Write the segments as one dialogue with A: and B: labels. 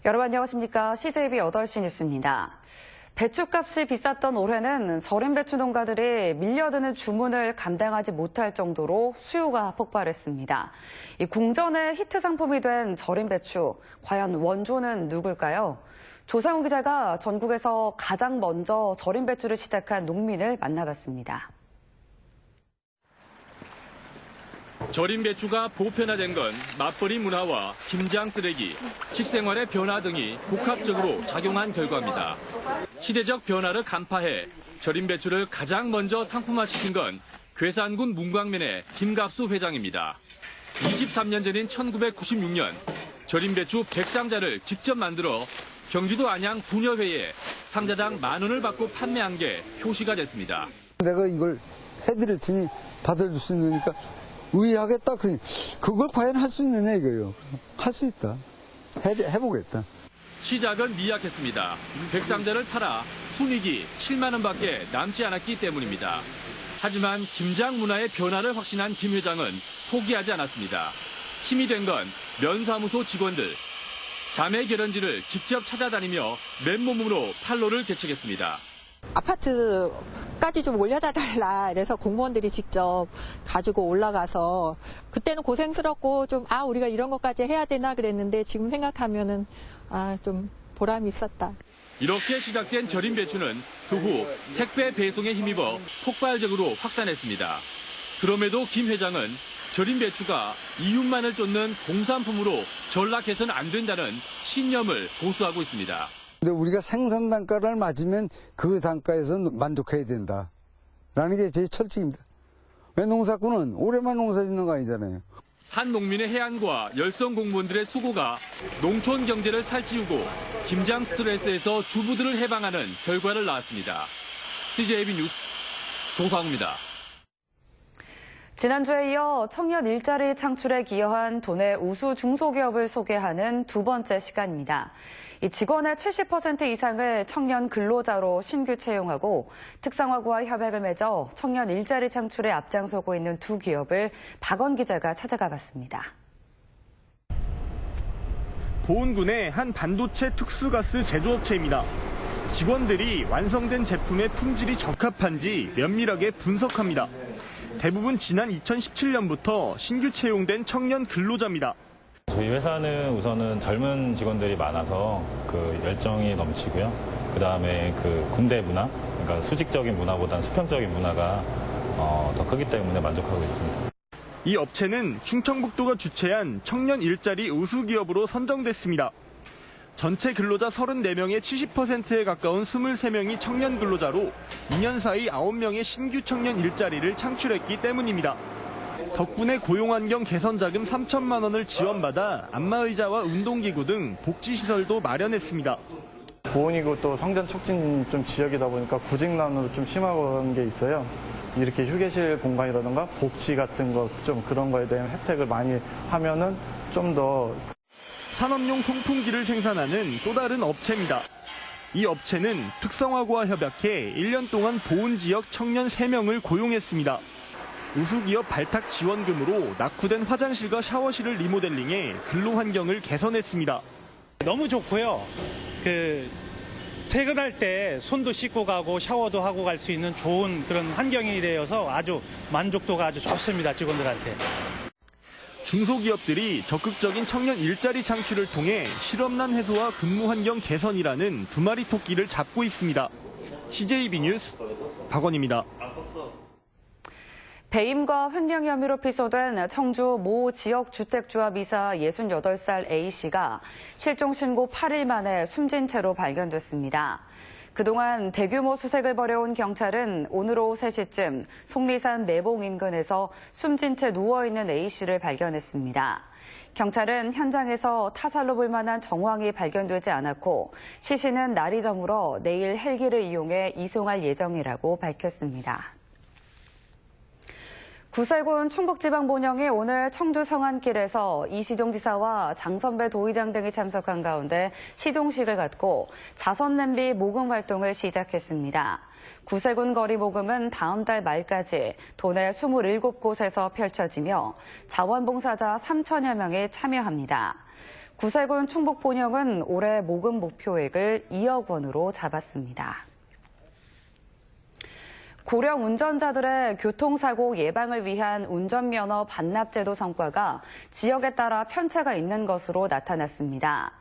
A: 여러분 안녕하십니까? CJB 8시 뉴스입니다. 배추값이 비쌌던 올해는 절임 배추 농가들이 밀려드는 주문을 감당하지 못할 정도로 수요가 폭발했습니다. 이 공전의 히트 상품이 된 절임 배추, 과연 원조는 누굴까요? 조상훈 기자가 전국에서 가장 먼저 절임 배추를 시작한 농민을 만나봤습니다.
B: 절임 배추가 보편화된 건 맞벌이 문화와 김장 쓰레기, 식생활의 변화 등이 복합적으로 작용한 결과입니다. 시대적 변화를 간파해 절임 배추를 가장 먼저 상품화시킨 건 괴산군 문광면의 김갑수 회장입니다. 23년 전인 1996년 절임 배추 100상자를 직접 만들어 경기도 안양 분여회에 상자당 10,000원을 받고 판매한 게 표시가 됐습니다.
C: 내가 이걸 해드릴 테니 받아줄 수 있으니까 의하겠다. 그걸 과연 할 수 있느냐 이거예요. 할 수 있다. 해보겠다.
B: 시작은 미약했습니다. 100상자를 팔아 순이익이 7만 원밖에 남지 않았기 때문입니다. 하지만 김장 문화의 변화를 확신한 김 회장은 포기하지 않았습니다. 힘이 된 건 면사무소 직원들. 자매 결연지를 직접 찾아다니며 맨몸으로 판로를 개척했습니다.
D: 아파트까지 좀 올려다 달라. 그래서 공무원들이 직접 가지고 올라가서 그때는 고생스럽고 좀 우리가 이런 것까지 해야 되나 그랬는데 지금 생각하면은 좀 보람이 있었다.
B: 이렇게 시작된 절임 배추는 그 후 택배 배송에 힘입어 폭발적으로 확산했습니다. 그럼에도 김 회장은 절임 배추가 이윤만을 쫓는 공산품으로 전락해서는 안 된다는 신념을 고수하고 있습니다.
C: 근데 우리가 생산 단가를 맞으면 그 단가에서 만족해야 된다라는 게 제 철칙입니다. 왜 농사꾼은 올해만 농사 짓는 거 아니잖아요.
B: 한 농민의 해안과 열성 공무원들의 수고가 농촌 경제를 살찌우고 김장 스트레스에서 주부들을 해방하는 결과를 낳았습니다. CJB 뉴스 조상우입니다.
A: 지난주에 이어 청년 일자리 창출에 기여한 도내 우수 중소기업을 소개하는 두 번째 시간입니다. 이 직원의 70% 이상을 청년 근로자로 신규 채용하고 특성화고와 협약을 맺어 청년 일자리 창출에 앞장서고 있는 두 기업을 박원 기자가 찾아가 봤습니다.
E: 보은군의 한 반도체 특수가스 제조업체입니다. 직원들이 완성된 제품의 품질이 적합한지 면밀하게 분석합니다. 대부분 지난 2017년부터 신규 채용된 청년 근로자입니다.
F: 저희 회사는 우선은 젊은 직원들이 많아서 그 열정이 넘치고요. 그다음에 그 군대 문화, 그러니까 수직적인 문화보다는 수평적인 문화가 더 크기 때문에 만족하고 있습니다.
E: 이 업체는 충청북도가 주최한 청년 일자리 우수기업으로 선정됐습니다. 전체 근로자 34명의 70%에 가까운 23명이 청년 근로자로 2년 사이 9명의 신규 청년 일자리를 창출했기 때문입니다. 덕분에 고용환경 개선 자금 3천만 원을 지원받아 안마의자와 운동기구 등 복지시설도 마련했습니다.
G: 보은이고 또 성장 촉진 좀 지역이다 보니까 구직난으로 좀 심한 게 있어요. 이렇게 휴게실 공간이라든가 복지 같은 거 좀 그런 거에 대한 혜택을 많이 하면은 좀 더
E: 산업용 송풍기를 생산하는 또 다른 업체입니다. 이 업체는 특성화고와 협약해 1년 동안 보은 지역 청년 3명을 고용했습니다. 우수기업 발탁 지원금으로 낙후된 화장실과 샤워실을 리모델링해 근로 환경을 개선했습니다.
H: 너무 좋고요. 퇴근할 때 손도 씻고 가고 샤워도 하고 갈 수 있는 좋은 그런 환경이 되어서 아주 만족도가 아주 좋습니다. 직원들한테.
E: 중소기업들이 적극적인 청년 일자리 창출을 통해 실업난 해소와 근무 환경 개선이라는 두 마리 토끼를 잡고 있습니다. CJB 뉴스 박원입니다.
A: 배임과 횡령 혐의로 피소된 청주 모 지역주택조합이사 68살 A씨가 실종 신고 8일 만에 숨진 채로 발견됐습니다. 그동안 대규모 수색을 벌여온 경찰은 오늘 오후 3시쯤 속리산 매봉 인근에서 숨진 채 누워있는 A씨를 발견했습니다. 경찰은 현장에서 타살로 볼 만한 정황이 발견되지 않았고 시신은 날이 저물어 내일 헬기를 이용해 이송할 예정이라고 밝혔습니다. 구세군 충북지방본영이 오늘 청주 성안길에서 이시종 지사와 장선배 도의장 등이 참석한 가운데 시종식을 갖고 자선냄비 모금 활동을 시작했습니다. 구세군 거리 모금은 다음 달 말까지 도내 27곳에서 펼쳐지며 자원봉사자 3천여 명이 참여합니다. 구세군 충북본영은 올해 모금 목표액을 2억 원으로 잡았습니다. 고령 운전자들의 교통사고 예방을 위한 운전면허 반납제도 성과가 지역에 따라 편차가 있는 것으로 나타났습니다.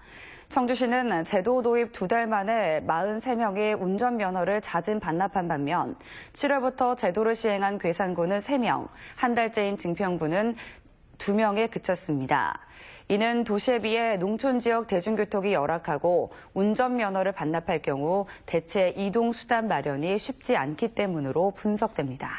A: 청주시는 제도 도입 2달 만에 43명이 운전면허를 잦은 반납한 반면 7월부터 제도를 시행한 괴산군은 3명, 한 달째인 증평군은 2명에 그쳤습니다. 이는 도시에 비해 농촌 지역 대중교통이 열악하고 운전면허를 반납할 경우 대체 이동수단 마련이 쉽지 않기 때문으로 분석됩니다.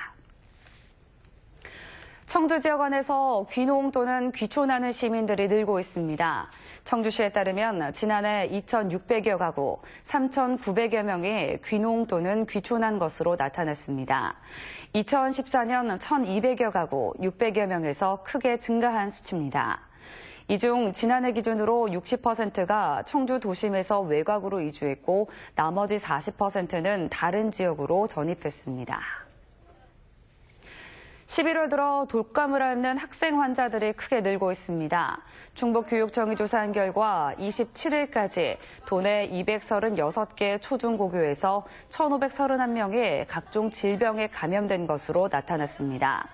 A: 청주 지역 안에서 귀농 또는 귀촌하는 시민들이 늘고 있습니다. 청주시에 따르면 지난해 2,600여 가구, 3,900여 명이 귀농 또는 귀촌한 것으로 나타났습니다. 2014년 1,200여 가구, 600여 명에서 크게 증가한 수치입니다. 이 중 지난해 기준으로 60%가 청주 도심에서 외곽으로 이주했고 나머지 40%는 다른 지역으로 전입했습니다. 11월 들어 독감을 앓는 학생 환자들이 크게 늘고 있습니다. 충북교육청이 조사한 결과 27일까지 도내 236개 초중고교에서 1,531명이 각종 질병에 감염된 것으로 나타났습니다.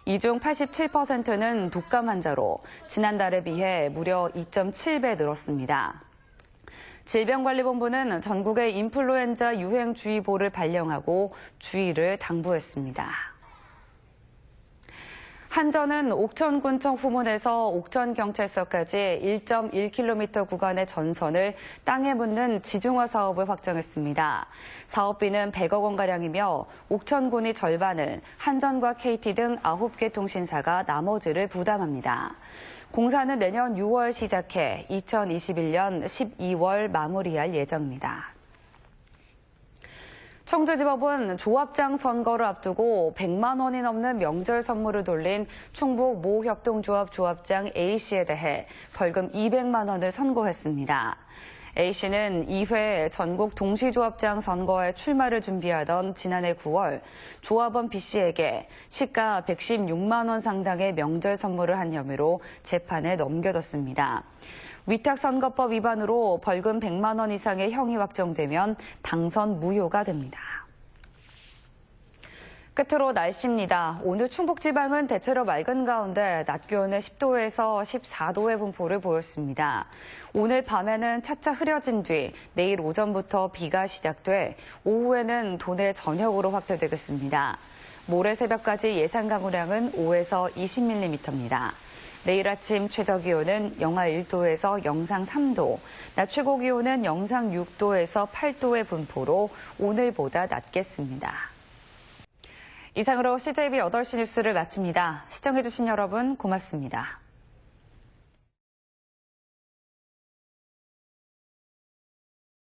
A: 이 중 87%는 독감 환자로 지난달에 비해 무려 2.7배 늘었습니다. 질병관리본부는 전국에 인플루엔자 유행주의보를 발령하고 주의를 당부했습니다. 한전은 옥천군청 후문에서 옥천경찰서까지 1.1km 구간의 전선을 땅에 묻는 지중화 사업을 확정했습니다. 사업비는 100억 원가량이며 옥천군이 절반을, 한전과 KT 등 9개 통신사가 나머지를 부담합니다. 공사는 내년 6월 시작해 2021년 12월 마무리할 예정입니다. 청주지법은 조합장 선거를 앞두고 100만 원이 넘는 명절 선물을 돌린 충북 모 협동조합 조합장 A씨에 대해 벌금 200만 원을 선고했습니다. A씨는 2회 전국 동시조합장 선거에 출마를 준비하던 지난해 9월 조합원 B씨에게 시가 116만 원 상당의 명절 선물을 한 혐의로 재판에 넘겨졌습니다. 위탁선거법 위반으로 벌금 100만 원 이상의 형이 확정되면 당선 무효가 됩니다. 끝으로 날씨입니다. 오늘 충북지방은 대체로 맑은 가운데 낮 기온은 10도에서 14도의 분포를 보였습니다. 오늘 밤에는 차차 흐려진 뒤 내일 오전부터 비가 시작돼 오후에는 도내 전역으로 확대되겠습니다. 모레 새벽까지 예상 강우량은 5에서 20mm입니다. 내일 아침 최저기온은 영하 1도에서 영상 3도, 낮 최고기온은 영상 6도에서 8도의 분포로 오늘보다 낮겠습니다. 이상으로 CJB 8시 뉴스를 마칩니다. 시청해주신 여러분 고맙습니다.